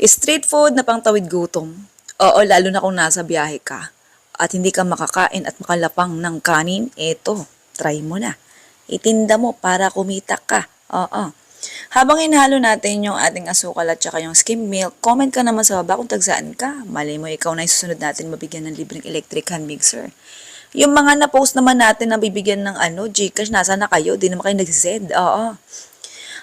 Street food na pangtawid gutom. Oo, lalo na kung nasa biyahe ka at hindi ka makakain at makalapang ng kanin, eto, try mo na. Itinda mo para kumita ka. Oo. Habang inhalo natin yung ating asukal at saka yung skim milk, comment ka naman sa baba kung tagsaan ka. Malay mo ikaw na yung susunod natin mabigyan ng libreng electric hand mixer. Yung mga na-post naman natin na bibigyan ng Gcash, nasa na kayo? Di naman kayo nagsisend. Oo.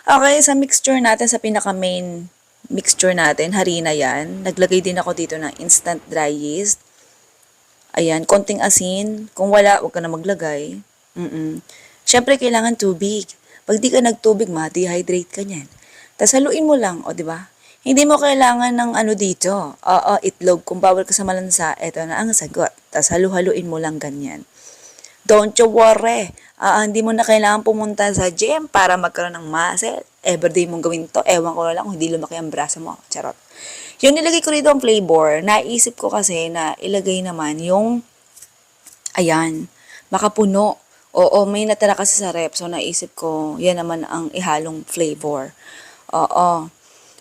Okay, sa mixture natin, sa pinaka-main mixture natin, harina yan. Naglagay din ako dito ng instant dry yeast. Ayan, konting asin. Kung wala, huwag ka na maglagay. Siyempre, kailangan tubig. Pag di ka nagtubig, ma-dehydrate ka niyan. Tapos haluin mo lang, o di ba? Hindi mo kailangan ng dito. Oo, itlog. Kung bawal ka sa malansa, eto na ang sagot. Tapos halu-haluin mo lang ganyan. Don't you worry. Hindi mo na kailangan pumunta sa gym para magkaroon ng muscle. Everyday mong gawin to. Ewan ko na lang kung hindi lumaki ang braso mo. Charot. Yung nilagay ko rito ang flavor, naisip ko kasi na ilagay naman yung, ayan, makapuno. Oo, may natira kasi sa rep. So, naisip ko, yan naman ang ihalong flavor. Oo.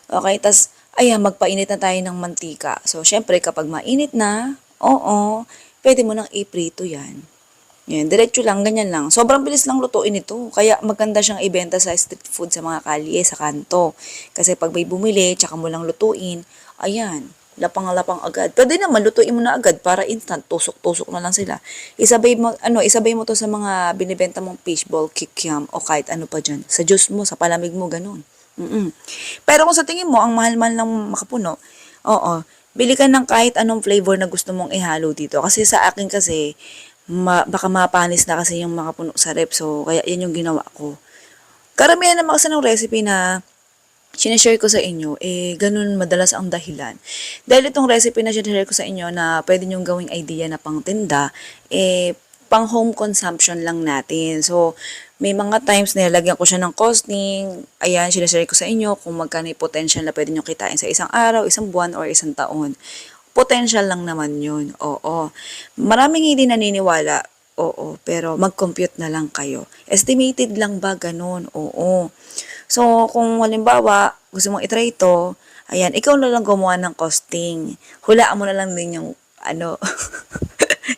Okay, tas, ayan, magpainit na tayo ng mantika. So, syempre, kapag mainit na, oo, pwede mo nang iprito yan. Yan, diretso lang, ganyan lang. Sobrang bilis lang lutuin ito. Kaya maganda siyang ibenta sa street food sa mga kalye, sa kanto. Kasi pag may bumili, tsaka mo lang lutuin, ayan, lapang-lapang agad. Pwede naman, lutuin mo na agad para instant, tusok-tusok na lang sila. Isabay mo to sa mga binibenta mong fishball, kikiam, o kahit ano pa dyan. Sa juice mo, sa palamig mo, ganun. Pero kung sa tingin mo, ang mahal-mahal ng makapuno, oo, bili ka ng kahit anong flavor na gusto mong ihalo dito. Kasi sa akin kasi, baka mapanis na kasi yung makapuno sa rep. So, kaya yan yung ginawa ko. Karamihan naman kasi ng recipe na sinashare ko sa inyo, ganun madalas ang dahilan. Dahil itong recipe na sinashare ko sa inyo na pwede nyong gawing idea na pang tinda, pang home consumption lang natin. So, may mga times na nilagyan ko siya ng costing. Ayan, sinashare ko sa inyo kung magkano yung potential na pwede nyo kitain sa isang araw, isang buwan, or isang taon. Potential lang naman yun. Oo. Maraming hindi naniniwala. Oo. Pero mag-compute na lang kayo. Estimated lang ba ganun? Oo. So, kung halimbawa, gusto mong itry ito, ayan, ikaw na lang gumawa ng costing. Hulaan mo na lang din yung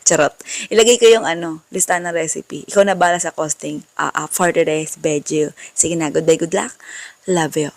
charot. Ilagay ko yung listahan ng recipe. Ikaw na bala sa costing. For today's video. Sige na, goodbye, good luck. Love you.